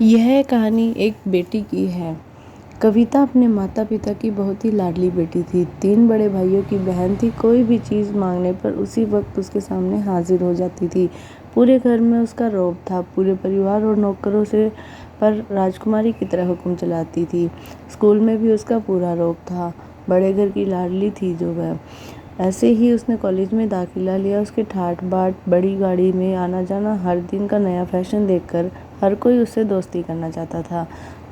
यह कहानी एक बेटी की है। कविता अपने माता पिता की बहुत ही लाडली बेटी थी। 3 बड़े भाइयों की बहन थी। कोई भी चीज़ मांगने पर उसी वक्त उसके सामने हाजिर हो जाती थी। पूरे घर में उसका रौब था। पूरे परिवार और नौकरों से पर राजकुमारी की तरह हुक्म चलाती थी। स्कूल में भी उसका पूरा रौब था। बड़े घर की लाडली थी जो वह। ऐसे ही उसने कॉलेज में दाखिला लिया। उसके ठाट बाट, बड़ी गाड़ी में आना जाना, हर दिन का नया फैशन देखकर हर कोई उससे दोस्ती करना चाहता था।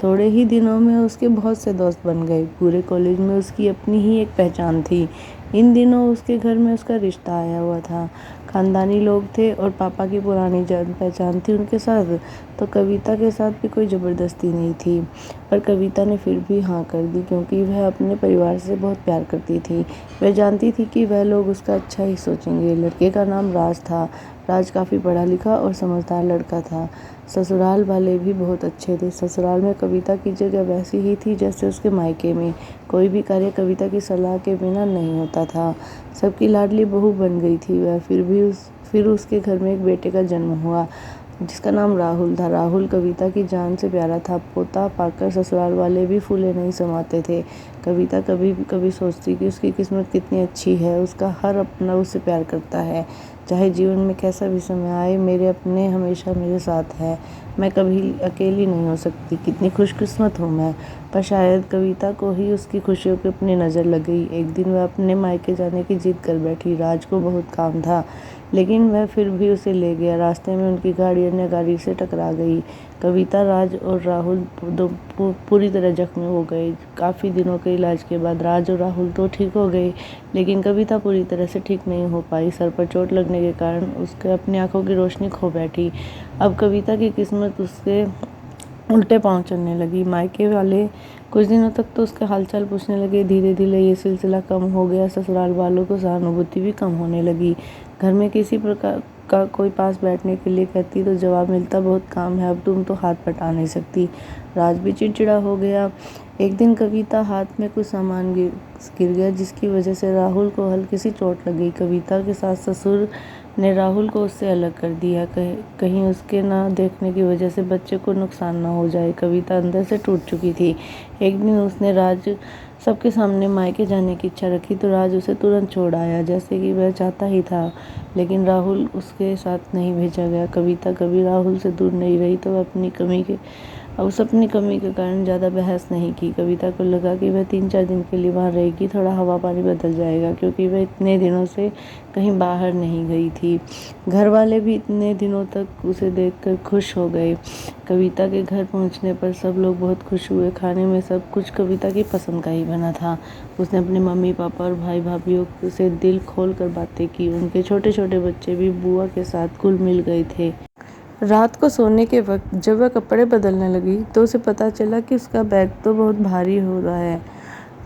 थोड़े ही दिनों में उसके बहुत से दोस्त बन गए। पूरे कॉलेज में उसकी अपनी ही एक पहचान थी। इन दिनों उसके घर में उसका रिश्ता आया हुआ था। खानदानी लोग थे और पापा की पुरानी जान पहचान थी उनके साथ। तो कविता के साथ भी कोई ज़बरदस्ती नहीं थी। पर कविता ने फिर भी हाँ कर दी, क्योंकि वह अपने परिवार से बहुत प्यार करती थी। वह जानती थी कि वह लोग उसका अच्छा ही सोचेंगे। लड़के का नाम राज था। राज काफ़ी पढ़ा लिखा और समझदार लड़का था। ससुराल वाले भी बहुत अच्छे थे। ससुराल में कविता की जगह वैसी ही थी जैसे उसके मायके में। कोई भी कार्य कविता की सलाह के बिना नहीं होता था। सबकी लाडली बहू बन गई थी वह। फिर उसके घर में एक बेटे का जन्म हुआ जिसका नाम राहुल था। राहुल कविता की जान से प्यारा था। पोता पाकर ससुराल वाले भी फूले नहीं समाते थे। कविता कभी कभी सोचती कि उसकी किस्मत कितनी अच्छी है। उसका हर अपना उससे प्यार करता है। चाहे जीवन में कैसा भी समय आए, मेरे अपने हमेशा मेरे साथ है। मैं कभी अकेली नहीं हो सकती। कितनी खुशकिस्मत हूँ मैं। पर शायद कविता को ही उसकी खुशियों की अपनी नज़र लग गई। एक दिन वह अपने मायके जाने की जिद कर बैठी। राज को बहुत काम था, लेकिन वह फिर भी उसे ले गया। रास्ते में उनकी गाड़ी अन्य गाड़ी से टकरा गई। कविता, राज और राहुल पूरी तरह जख्मी हो गए। काफ़ी दिनों के इलाज के बाद राज और राहुल तो ठीक हो गए, लेकिन कविता पूरी तरह से ठीक नहीं हो पाई। सर पर चोट लगने के कारण उसके अपनी आंखों की रोशनी खो बैठी। अब कविता की किस्मत उसके उल्टे पाँव चलने लगी। मायके वाले कुछ दिनों तक तो उसका हालचाल पूछने लगे। धीरे धीरे ये सिलसिला कम हो गया। ससुराल वालों को सहानुभूति भी कम होने लगी। घर में किसी प्रकार का कोई पास बैठने के लिए कहती तो जवाब मिलता, बहुत काम है, अब तुम तो हाथ बटा नहीं सकती। राज भी चिड़चिड़ा हो गया। एक दिन कविता हाथ में कुछ सामान गिर गया, जिसकी वजह से राहुल को हल्की सी चोट लग गई। कविता के सास ससुर ने राहुल को उससे अलग कर दिया। कहीं उसके ना देखने की वजह से बच्चे को नुकसान ना हो जाए। कविता अंदर से टूट चुकी थी। एक दिन उसने राज सबके सामने मायके जाने की इच्छा रखी तो राज उसे तुरंत छोड़ आया, जैसे कि वह चाहता ही था। लेकिन राहुल उसके साथ नहीं भेजा गया। कविता कभी राहुल से दूर नहीं रही तो वह अपनी कमी के कारण ज़्यादा बहस नहीं की। कविता को लगा कि वह 3-4 दिन के लिए वहाँ रहेगी, थोड़ा हवा पानी बदल जाएगा, क्योंकि वह इतने दिनों से कहीं बाहर नहीं गई थी। घर वाले भी इतने दिनों तक उसे देखकर खुश हो गए। कविता के घर पहुँचने पर सब लोग बहुत खुश हुए। खाने में सब कुछ कविता की पसंद का ही बना था। उसने अपने मम्मी पापा और भाई भाभीयों से दिल खोल कर बातें की। उनके छोटे छोटे बच्चे भी बुआ के साथ घुल मिल गए थे। रात को सोने के वक्त जब वह कपड़े बदलने लगी तो उसे पता चला कि उसका बैग तो बहुत भारी हो रहा है।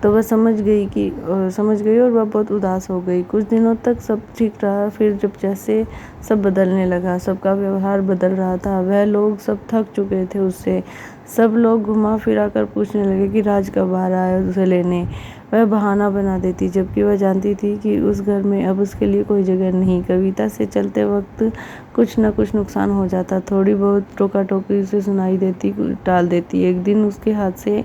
तो वह समझ गई और वह बहुत उदास हो गई। कुछ दिनों तक सब ठीक रहा। फिर जब जैसे सब बदलने लगा, सबका व्यवहार बदल रहा था। वह लोग सब थक चुके थे उससे। सब लोग घुमा फिरा कर पूछने लगे कि राज कब आ रहा है उसे लेने। वह बहाना बना देती, जबकि वह जानती थी कि उस घर में अब उसके लिए कोई जगह नहीं। कविता से चलते वक्त कुछ न कुछ नुकसान हो जाता। थोड़ी बहुत टोका टोकी उसे सुनाई देती, टाल देती। एक दिन उसके हाथ से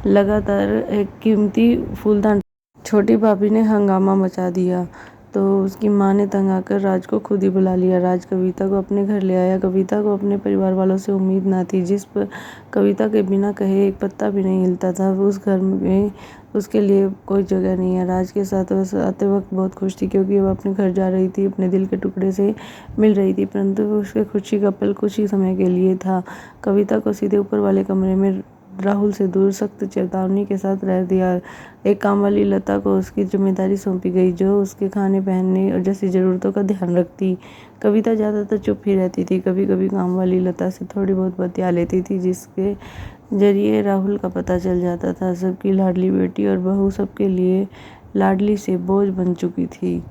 लगातार एक कीमती फूलदान छोटी भाभी ने हंगामा मचा दिया, तो उसकी माँ ने तंग आकर राज को खुद ही बुला लिया। राज कविता को अपने घर ले आया। कविता को अपने परिवार वालों से उम्मीद ना थी। जिस पर कविता के बिना कहे एक पत्ता भी नहीं हिलता था, उस घर में उसके लिए कोई जगह नहीं है। राज के साथ वह आते वक्त बहुत खुश थी, क्योंकि वह अपने घर जा रही थी, अपने दिल के टुकड़े से मिल रही थी। परंतु उसके खुशी का पल कुछ ही समय के लिए था। कविता को सीधे ऊपर वाले कमरे में राहुल से दूर सख्त चेतावनी के साथ रह दिया। एक काम वाली लता को उसकी जिम्मेदारी सौंपी गई, जो उसके खाने पहनने और जैसी ज़रूरतों का ध्यान रखती। कविता ज़्यादातर चुप ही रहती थी। कभी कभी काम वाली लता से थोड़ी बहुत बतिया लेती थी, जिसके जरिए राहुल का पता चल जाता था। सबकी लाडली बेटी और बहू सबके लिए लाडली से बोझ बन चुकी थी।